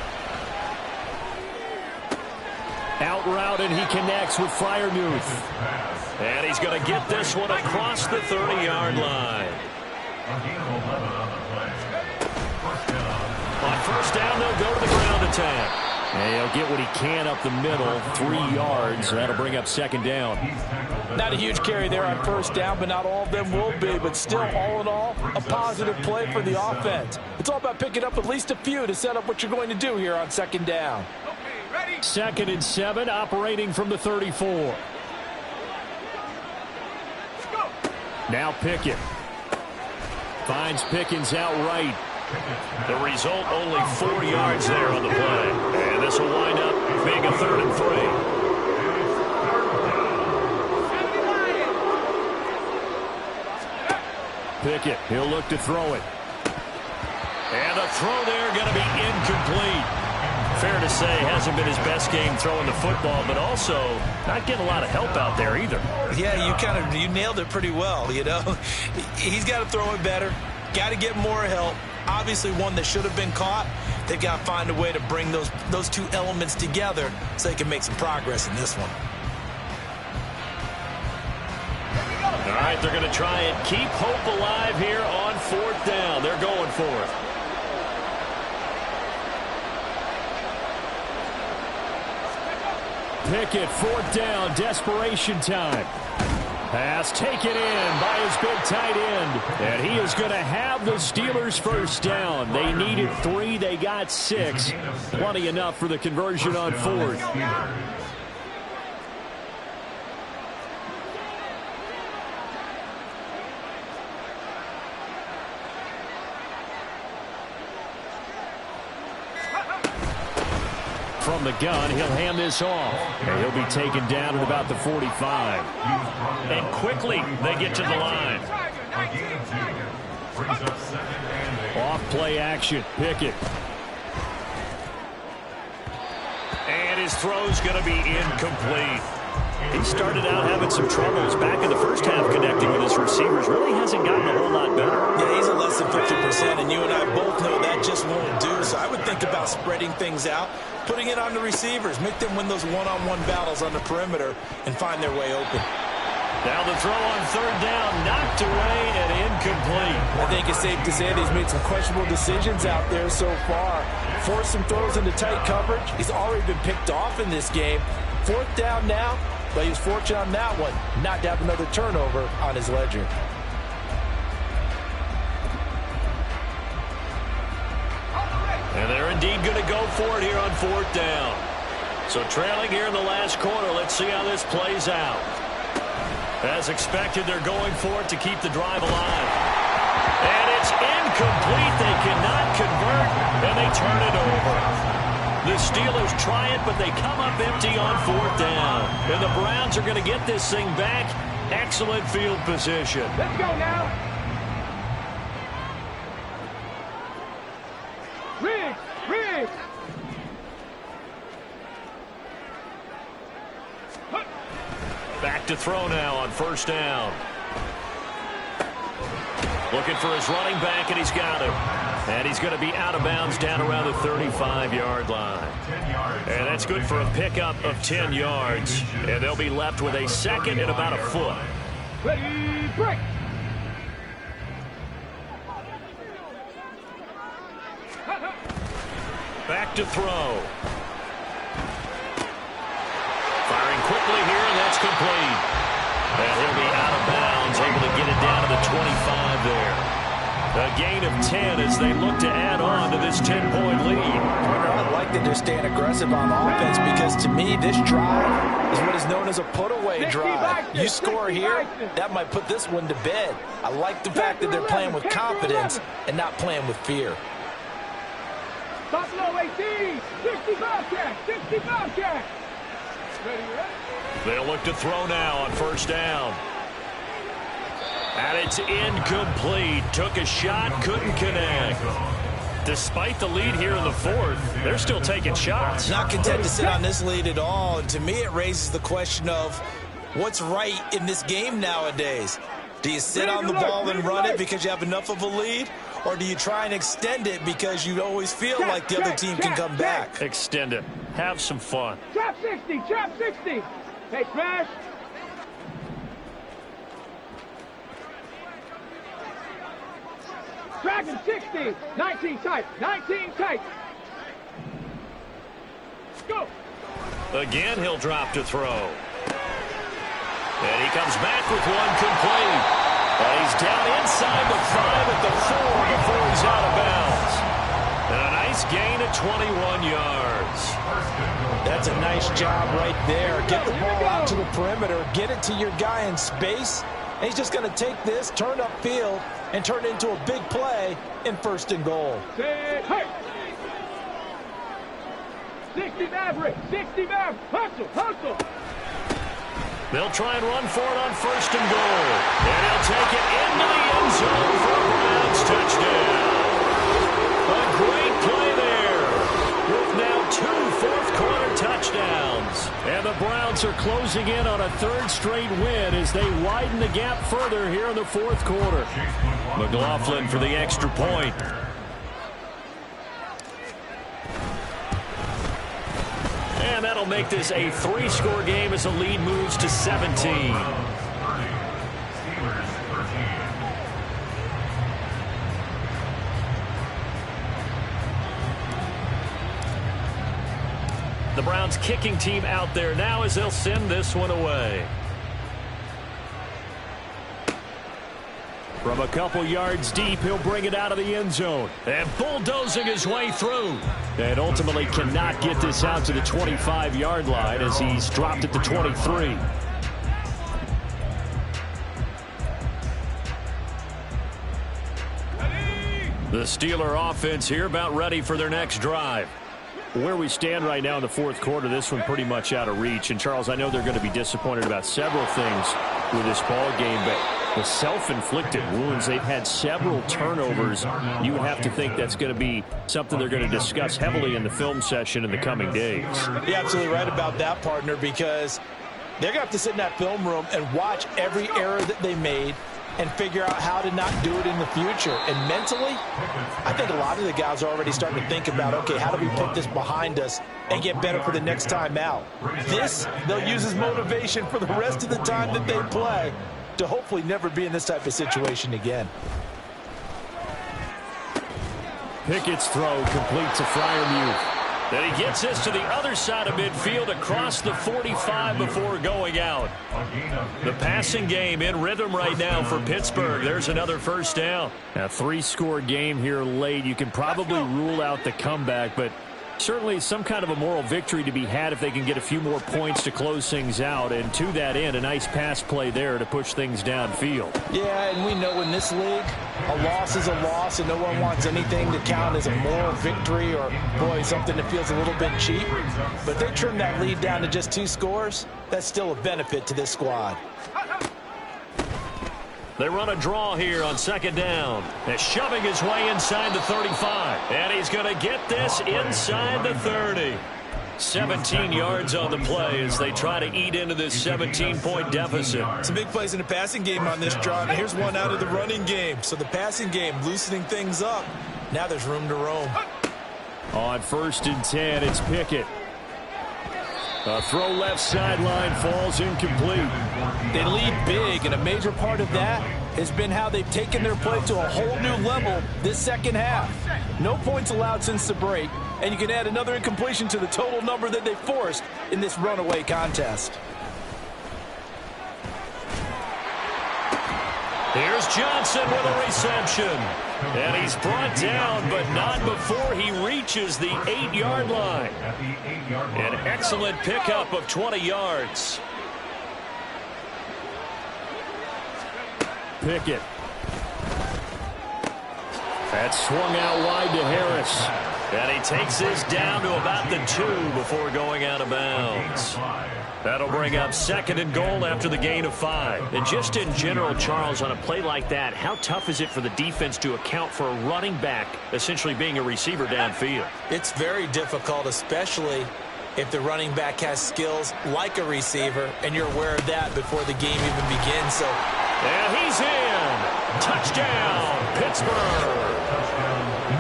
Out route, and he connects with Freiermuth. And he's going to get this one across the 30-yard line. On first down, they'll go to the ground attack. And he'll get what he can up the middle, 3 yards. That'll bring up 2nd down. Not a huge carry there on first down, but not all of them will be. But still, all in all, a positive play for the offense. It's all about picking up at least a few to set up what you're going to do here on 2nd down. 2nd and 7, operating from the 34. Now Pickett. Finds Pickens out right. The result, only 4 yards there on the play. And this will wind up being a 3rd and 3. Pickett, he'll look to throw it. And the throw there going to be incomplete. Fair to say, hasn't been his best game throwing the football, but also not getting a lot of help out there either. Yeah, you nailed it pretty well, you know. He's got to throw it better. Got to get more help. Obviously one that should have been caught. They've got to find a way to bring those 2 elements together so they can make some progress in this one. All right, they're going to try and keep hope alive here on 4th down. They're going for it. Pickett, 4th down, desperation time. Pass taken in by his big tight end. And he is going to have the Steelers' first down. They needed 3, they got 6. Plenty enough for the conversion on 4th. From the gun, he'll hand this off. And he'll be taken down at about the 45. And quickly, they get to the line. Off play action, Pickett. And his throw's going to be incomplete. He started out having some troubles back in the first half connecting with his receivers. Really hasn't gotten a whole lot better. Yeah, he's at less than 50%, and you and I both know that just won't do. So I would think about spreading things out, putting it on the receivers, make them win those one-on-one battles on the perimeter, and find their way open. Now the throw on 3rd down, knocked away and incomplete. I think it's safe to say that he's made some questionable decisions out there so far. Forced some throws into tight coverage. He's already been picked off in this game. 4th down now, but he was fortunate on that one not to have another turnover on his ledger. And they're indeed going to go for it here on 4th down. So trailing here in the last quarter, let's see how this plays out. As expected, they're going for it to keep the drive alive. And it's incomplete. incomplete. They cannot convert, and they turn it over. The Steelers try it, but they come up empty on 4th down. And the Browns are going to get this thing back. Excellent field position. Let's go now. Riggs. Back to throw now on 1st down. Looking for his running back, and he's got him. And he's going to be out of bounds down around the 35-yard line. And that's good for a pickup of 10 yards. And they'll be left with a 2nd and about a foot. Ready, break. Back to throw. Firing quickly here, and that's complete. And he'll be out of bounds, able to get it down to the 25 there. A gain of 10 as they look to add on to this 10-point lead. I like that they're staying aggressive on offense because, to me, this drive is what is known as a put-away drive. You score here, that might put this one to bed. I like the fact that they're playing with confidence and not playing with fear. Buffalo 18, 65 catch, 65 catch. Ready? They'll look to throw now on 1st down. And it's incomplete. Took a shot, couldn't connect. Despite the lead here in the 4th, they're still taking shots. Not content to sit on this lead at all. And to me, it raises the question of what's right in this game nowadays. Do you sit on the ball and run it because you have enough of a lead? Or do you try and extend it because you always feel like the other team can come back? Extend it. Have some fun. Trap 60, trap 60. Hey, Smash. Dragon 60, 19 tight, 19 tight. Go. Again, he'll drop to throw. And he comes back with one complete. And he's down inside the 5 at the 4 before he's out of bounds. And a nice gain of 21 yards. That's a nice job right there. Get the ball out to the perimeter, get it to your guy in space, and he's just going to take this, turn upfield, and turn it into a big play in 1st and goal. Say, hey. 60 Maverick, 60 Maverick. Hustle. They'll try and run for it on 1st and goal. And he'll take it into the end zone for a Browns touchdown. A great play there with now 2 fourth-quarter touchdowns. And the Browns are closing in on a 3rd straight win as they widen the gap further here in the 4th quarter. McLaughlin for the extra point. And that'll make this a 3-score game as the lead moves to 17. The Browns kicking team out there now as they'll send this one away. From a couple yards deep, he'll bring it out of the end zone. And bulldozing his way through. And ultimately cannot get this out to the 25-yard line as he's dropped at the 23. The Steeler offense here about ready for their next drive. Where we stand right now in the 4th quarter, this one pretty much out of reach. And, Charles, I know they're going to be disappointed about several things with this ball game, but the self-inflicted wounds, they've had several turnovers. You would have to think that's going to be something they're going to discuss heavily in the film session in the coming days. You're absolutely right about that, partner, because they're going to have to sit in that film room and watch every error that they made and figure out how to not do it in the future. And mentally, I think a lot of the guys are already starting to think about, okay, how do we put this behind us and get better for the next time out? This, they'll use as motivation for the rest of the time that they play to hopefully never be in this type of situation again. Pickett's throw complete to Freiermuth. And he gets this to the other side of midfield across the 45 before going out. The passing game in rhythm right now for Pittsburgh. There's another 1st down. A 3-score game here late. You can probably rule out the comeback, but Certainly some kind of a moral victory to be had if they can get a few more points to close things out. And to that end, a nice pass play there to push things downfield. Yeah, and we know in this league, a loss is a loss, and no one wants anything to count as a moral victory or, boy, something that feels a little bit cheap. But if they trim that lead down to just 2 scores, that's still a benefit to this squad. They run a draw here on second down. They're shoving his way inside the 35. And he's going to get this inside the 30. 17 yards on the play as they try to eat into this 17-point deficit. Some big plays in the passing game on this drive. And here's one out of the running game. So the passing game loosening things up. Now there's room to roam. On 1st and 10, it's Pickett. A throw left sideline falls incomplete. They lead big, and a major part of that has been how they've taken their play to a whole new level this second half. No points allowed since the break, and you can add another incompletion to the total number that they forced in this runaway contest. Here's Johnson with a reception. And he's brought down, but not before he reaches the 8-yard line. An excellent pickup of 20 yards. Pickett. That's swung out wide to Harris. And he takes this down to about the 2 before going out of bounds. That'll bring up 2nd and goal after the gain of 5. And just in general, Charles, on a play like that, how tough is it for the defense to account for a running back essentially being a receiver downfield? It's very difficult, especially if the running back has skills like a receiver, and you're aware of that before the game even begins. So, and he's in. Touchdown, Pittsburgh.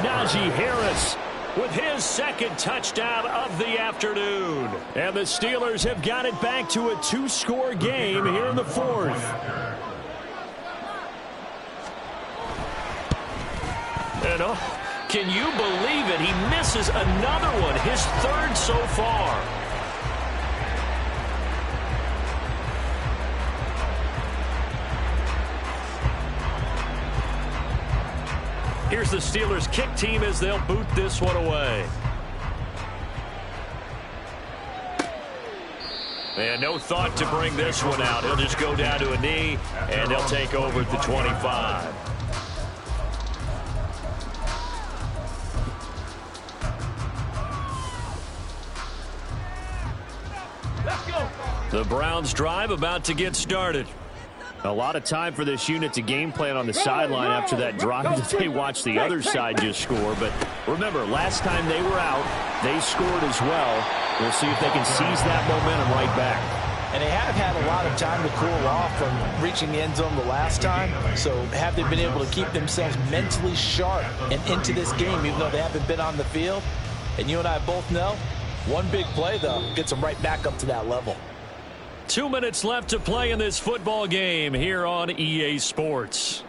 Najee Harris with his 2nd touchdown of the afternoon. And the Steelers have got it back to a 2-score game here in the 4th. And can you believe it? He misses another one, his 3rd so far. Here's the Steelers kick team as they'll boot this one away. And no thought to bring this one out. He'll just go down to a knee, and they'll take over at the 25. Let's go. The Browns drive about to get started. A lot of time for this unit to game plan on the sideline after that drive that they watched the other side just score. But remember, last time they were out, they scored as well. We'll see if they can seize that momentum right back. And they have had a lot of time to cool off from reaching the end zone the last time. So have they been able to keep themselves mentally sharp and into this game, even though they haven't been on the field? And you and I both know, one big play, though, gets them right back up to that level. 2 minutes left to play in this football game here on EA Sports.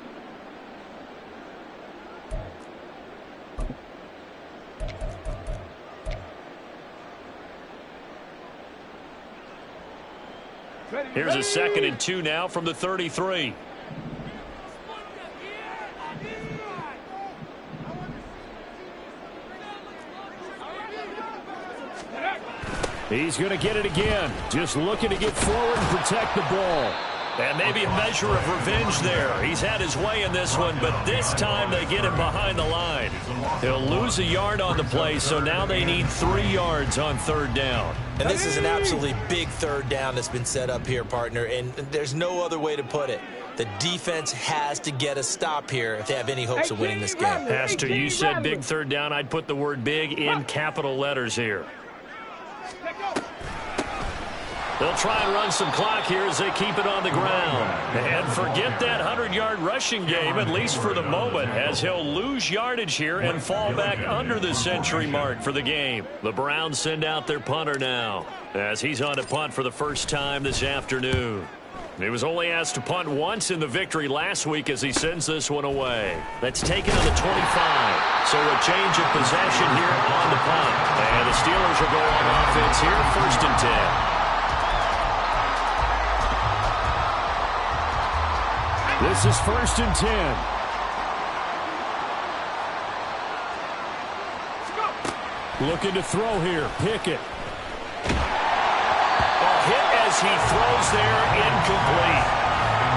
Here's a 2nd and 2 now from the 33. He's going to get it again. Just looking to get forward and protect the ball. And maybe a measure of revenge there. He's had his way in this one, but this time they get him behind the line. He'll lose a yard on the play, so now they need 3 yards on 3rd down. And this is an absolutely big 3rd down that's been set up here, partner, and there's no other way to put it. The defense has to get a stop here if they have any hopes of winning this game. Pastor, you said big 3rd down. I'd put the word big in capital letters here. They'll try and run some clock here as they keep it on the ground. And forget that 100-yard rushing game, at least for the moment, as he'll lose yardage here and fall back under the century mark for the game. The Browns send out their punter now, as he's on to punt for the first time this afternoon. He was only asked to punt once in the victory last week as he sends this one away. That's taken on the 25. So a change of possession here on the punt. And the Steelers will go on offense here, 1st and 10. This is 1st and 10. Looking to throw here. Pickett. A hit as he throws there, incomplete.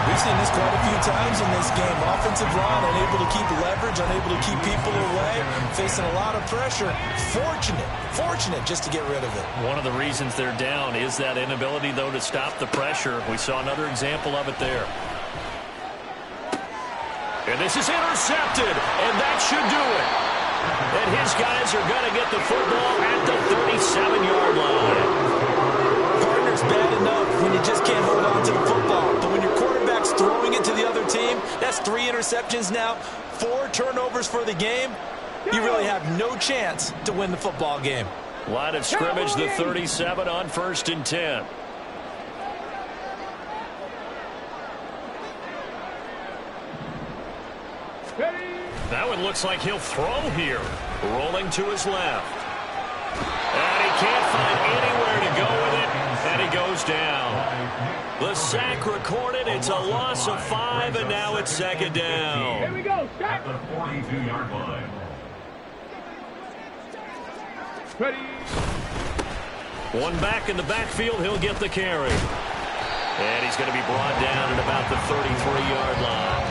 We've seen this quite a few times in this game. Offensive line unable to keep leverage, unable to keep people away, facing a lot of pressure. Fortunate just to get rid of it. One of the reasons they're down is that inability, though, to stop the pressure. We saw another example of it there. And this is intercepted, and that should do it. And his guys are going to get the football at the 37-yard line. Partner's bad enough when you just can't hold on to the football. But when your quarterback's throwing it to the other team, that's 3 interceptions now, 4 turnovers for the game. You really have no chance to win the football game. Line of scrimmage, the 37 on 1st and 10. That one looks like he'll throw here. Rolling to his left. And he can't find anywhere to go with it. And he goes down. The sack recorded. It's a loss of 5, and now it's 2nd down. Here we go. Stop. At the 42-yard line. Ready. One back in the backfield. He'll get the carry. And he's going to be brought down at about the 33-yard line.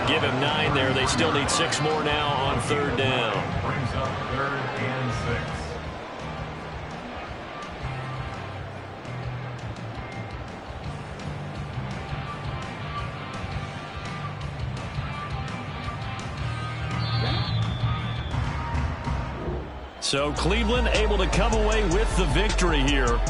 Give him 9 there. They still need 6 more now on 3rd down. Brings up 3rd and 6. So Cleveland able to come away with the victory here.